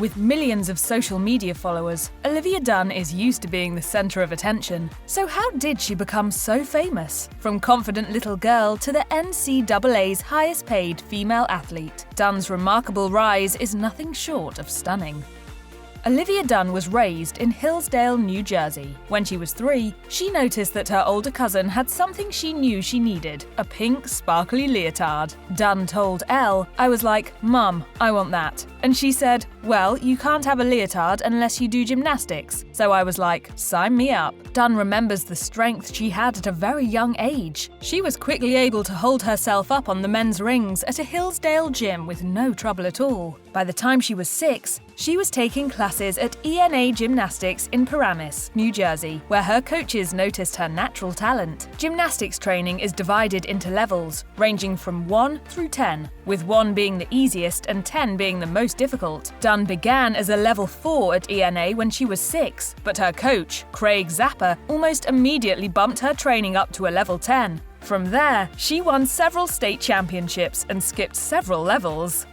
With millions of social media followers, Olivia Dunne is used to being the center of attention. So how did she become so famous? From confident little girl to the NCAA's highest paid female athlete, Dunne's remarkable rise is nothing short of stunning. Olivia Dunne was raised in Hillsdale, New Jersey. When she was 3, she noticed that her older cousin had something she knew she needed, a pink, sparkly leotard. Dunne told Elle, "I was like, Mum, I want that." And she said, "Well, you can't have a leotard unless you do gymnastics." So I was like, "Sign me up." Dunne remembers the strength she had at a very young age. She was quickly able to hold herself up on the men's rings at a Hillsdale gym with no trouble at all. By the time she was 6, she was taking classes at ENA Gymnastics in Paramus, New Jersey, where her coaches noticed her natural talent. Gymnastics training is divided into levels, ranging from 1 through 10, with 1 being the easiest and 10 being the most difficult. Dunne began as a level 4 at ENA when she was 6, but her coach, Craig Zappa, almost immediately bumped her training up to a level 10. From there, she won several state championships and skipped several levels.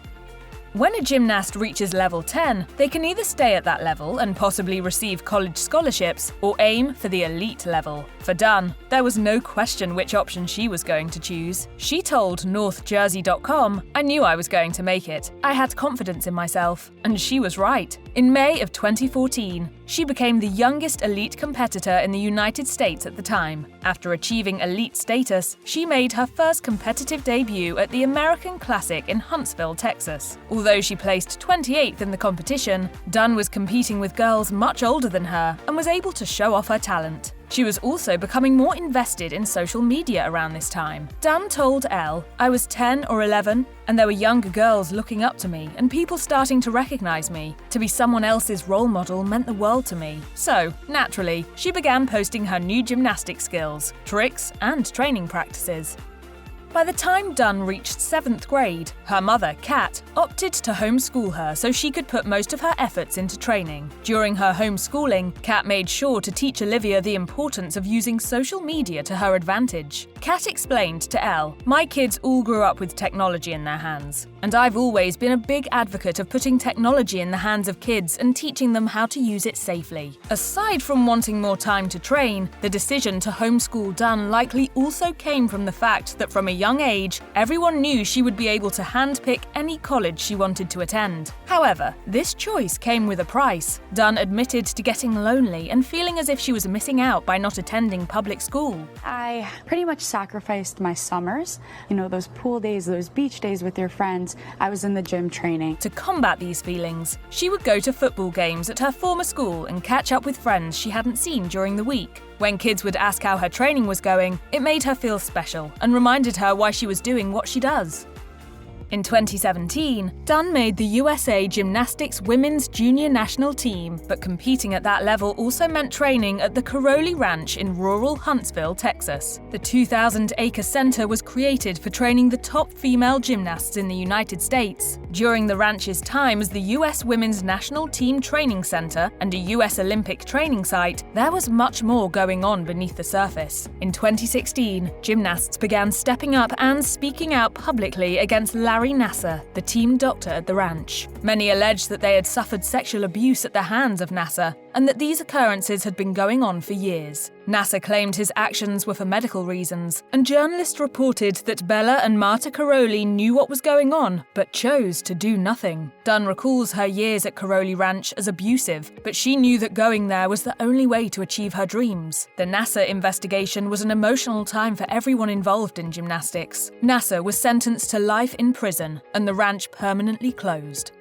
When a gymnast reaches level 10, they can either stay at that level and possibly receive college scholarships or aim for the elite level. For Dunne, there was no question which option she was going to choose. She told NorthJersey.com, "I knew I was going to make it. I had confidence in myself." And she was right. In May of 2014, she became the youngest elite competitor in the United States at the time. After achieving elite status, she made her first competitive debut at the American Classic in Huntsville, Texas. Although she placed 28th in the competition, Dunne was competing with girls much older than her and was able to show off her talent. She was also becoming more invested in social media around this time. Dunne told Elle, "I was 10 or 11, and there were younger girls looking up to me and people starting to recognize me. To be someone else's role model meant the world to me." So, naturally, she began posting her new gymnastic skills, tricks, and training practices. By the time Dunne reached 7th grade, her mother, Kat, opted to homeschool her so she could put most of her efforts into training. During her homeschooling, Kat made sure to teach Olivia the importance of using social media to her advantage. Kat explained to Elle, "My kids all grew up with technology in their hands, and I've always been a big advocate of putting technology in the hands of kids and teaching them how to use it safely." Aside from wanting more time to train, the decision to homeschool Dunne likely also came from the fact that from a young age, everyone knew she would be able to handpick any college she wanted to attend. However, this choice came with a price. Dunne admitted to getting lonely and feeling as if she was missing out by not attending public school. I pretty much sacrificed my summers, those pool days, those beach days with your friends. I was in the gym training. To combat these feelings, she would go to football games at her former school and catch up with friends she hadn't seen during the week. When kids would ask how her training was going, it made her feel special and reminded her why she was doing what she does. In 2017, Dunne made the USA Gymnastics Women's Junior National Team, but competing at that level also meant training at the Karolyi Ranch in rural Huntsville, Texas. The 2,000-acre center was created for training the top female gymnasts in the United States. During the ranch's time as the U.S. Women's National Team Training Center and a U.S. Olympic training site, there was much more going on beneath the surface. In 2016, gymnasts began stepping up and speaking out publicly against Larry Nassar, the team doctor at the ranch. Many alleged that they had suffered sexual abuse at the hands of Nassar, and that these occurrences had been going on for years. Nassar claimed his actions were for medical reasons, and journalists reported that Bella and Marta Karolyi knew what was going on, but chose to do nothing. Dunne recalls her years at Karolyi Ranch as abusive, but she knew that going there was the only way to achieve her dreams. The Nassar investigation was an emotional time for everyone involved in gymnastics. Nassar was sentenced to life in prison, and the ranch permanently closed.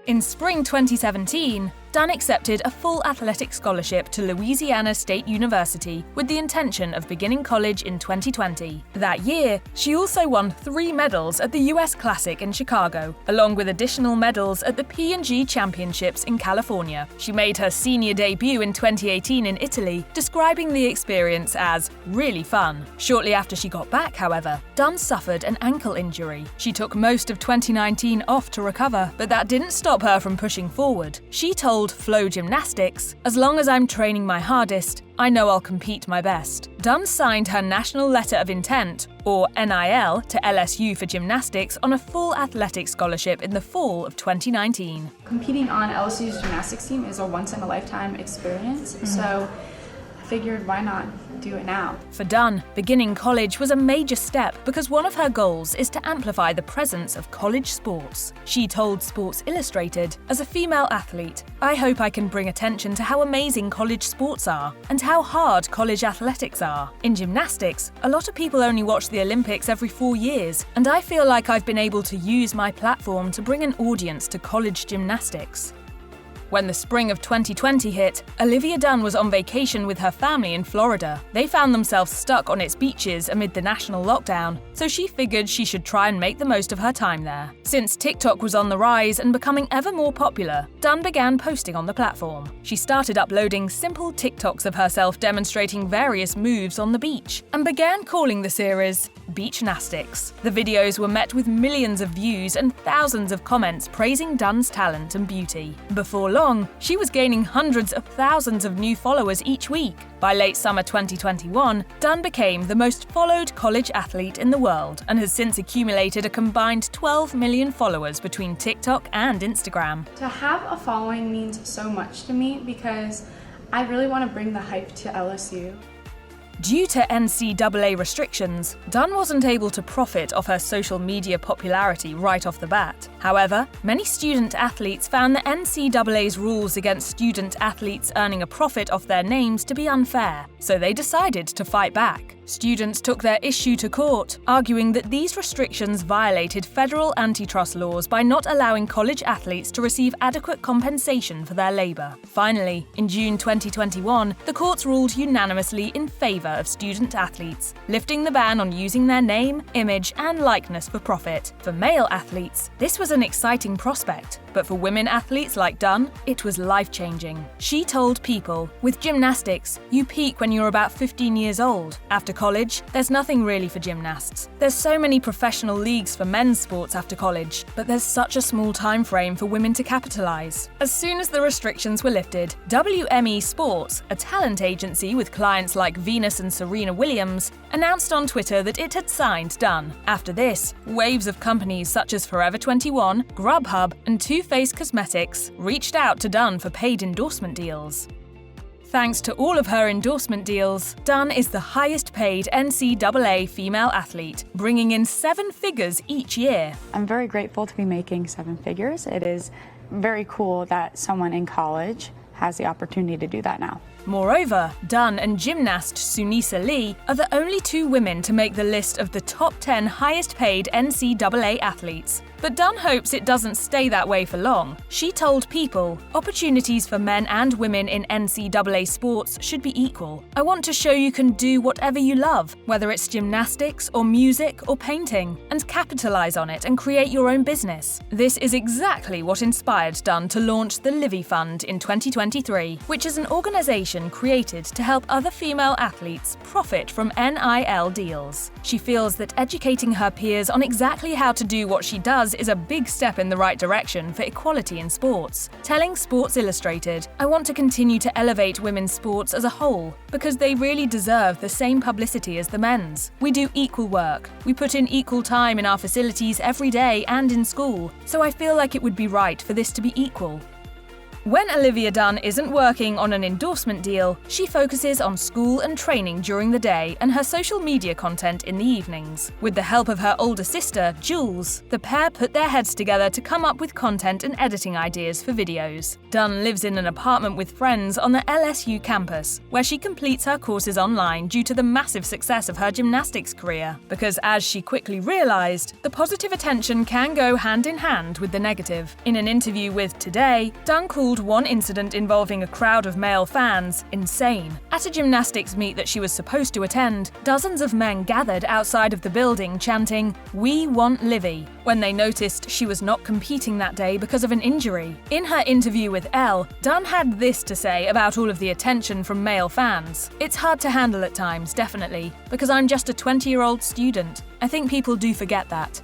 In spring 2017, Dunne accepted a full athletic scholarship to Louisiana State University with the intention of beginning college in 2020. That year, she also won 3 medals at the US Classic in Chicago, along with additional medals at the P&G Championships in California. She made her senior debut in 2018 in Italy, describing the experience as really fun. Shortly after she got back, however, Dunne suffered an ankle injury. She took most of 2019 off to recover, but that didn't stop her from pushing forward. She told called Flow Gymnastics, as long as I'm training my hardest, I know I'll compete my best. Dunne signed her National Letter of Intent, or NIL, to LSU for gymnastics on a full athletic scholarship in the fall of 2019. Competing on LSU's gymnastics team is a once-in-a-lifetime experience, so I figured why not do it now. For Dunne, beginning college was a major step because one of her goals is to amplify the presence of college sports. She told Sports Illustrated, "As a female athlete, I hope I can bring attention to how amazing college sports are and how hard college athletics are. In gymnastics, a lot of people only watch the Olympics every 4 years, and I feel like I've been able to use my platform to bring an audience to college gymnastics." When the spring of 2020 hit, Olivia Dunne was on vacation with her family in Florida. They found themselves stuck on its beaches amid the national lockdown, so she figured she should try and make the most of her time there. Since TikTok was on the rise and becoming ever more popular, Dunne began posting on the platform. She started uploading simple TikToks of herself demonstrating various moves on the beach, and began calling the series Beachnastics. The videos were met with millions of views and thousands of comments praising Dunne's talent and beauty. Before long, she was gaining hundreds of thousands of new followers each week. By late summer 2021, Dunne became the most followed college athlete in the world and has since accumulated a combined 12 million followers between TikTok and Instagram. To have a following means so much to me because I really want to bring the hype to LSU. Due to NCAA restrictions, Dunne wasn't able to profit off her social media popularity right off the bat. However, many student athletes found the NCAA's rules against student athletes earning a profit off their names to be unfair, so they decided to fight back. Students took their issue to court, arguing that these restrictions violated federal antitrust laws by not allowing college athletes to receive adequate compensation for their labor. Finally, in June 2021, the courts ruled unanimously in favor of student athletes, lifting the ban on using their name, image, and likeness for profit. For male athletes, this was an exciting prospect, but for women athletes like Dunne, it was life-changing. She told People, "With gymnastics, you peak when you're about 15 years old. After college, there's nothing really for gymnasts. There's so many professional leagues for men's sports after college, but there's such a small time frame for women to capitalize." As soon as the restrictions were lifted, WME Sports, a talent agency with clients like Venus and Serena Williams, announced on Twitter that it had signed Dunne. After this, waves of companies such as Forever 21, Grubhub, and Too Faced Cosmetics reached out to Dunne for paid endorsement deals. Thanks to all of her endorsement deals, Dunne is the highest paid NCAA female athlete, bringing in 7 figures each year. I'm very grateful to be making 7 figures. It is very cool that someone in college has the opportunity to do that now. Moreover, Dunne and gymnast Sunisa Lee are the only 2 women to make the list of the top 10 highest paid NCAA athletes. But Dunne hopes it doesn't stay that way for long. She told People, "Opportunities for men and women in NCAA sports should be equal. I want to show you can do whatever you love, whether it's gymnastics or music or painting, and capitalize on it and create your own business." This is exactly what inspired Dunne to launch the Livy Fund in 2023, which is an organization created to help other female athletes profit from NIL deals. She feels that educating her peers on exactly how to do what she does is a big step in the right direction for equality in sports, telling Sports Illustrated, "I want to continue to elevate women's sports as a whole, because they really deserve the same publicity as the men's. We do equal work. We put in equal time in our facilities every day and in school, so I feel like it would be right for this to be equal." When Olivia Dunne isn't working on an endorsement deal, she focuses on school and training during the day and her social media content in the evenings. With the help of her older sister, Jules, the pair put their heads together to come up with content and editing ideas for videos. Dunne lives in an apartment with friends on the LSU campus, where she completes her courses online due to the massive success of her gymnastics career. Because as she quickly realized, the positive attention can go hand in hand with the negative. In an interview with Today, Dunne called one incident involving a crowd of male fans insane. At a gymnastics meet that she was supposed to attend, dozens of men gathered outside of the building chanting, "We want Livy," when they noticed she was not competing that day because of an injury. In her interview with Elle, Dunne had this to say about all of the attention from male fans. "It's hard to handle at times, definitely, because I'm just a 20-year-old student. I think people do forget that.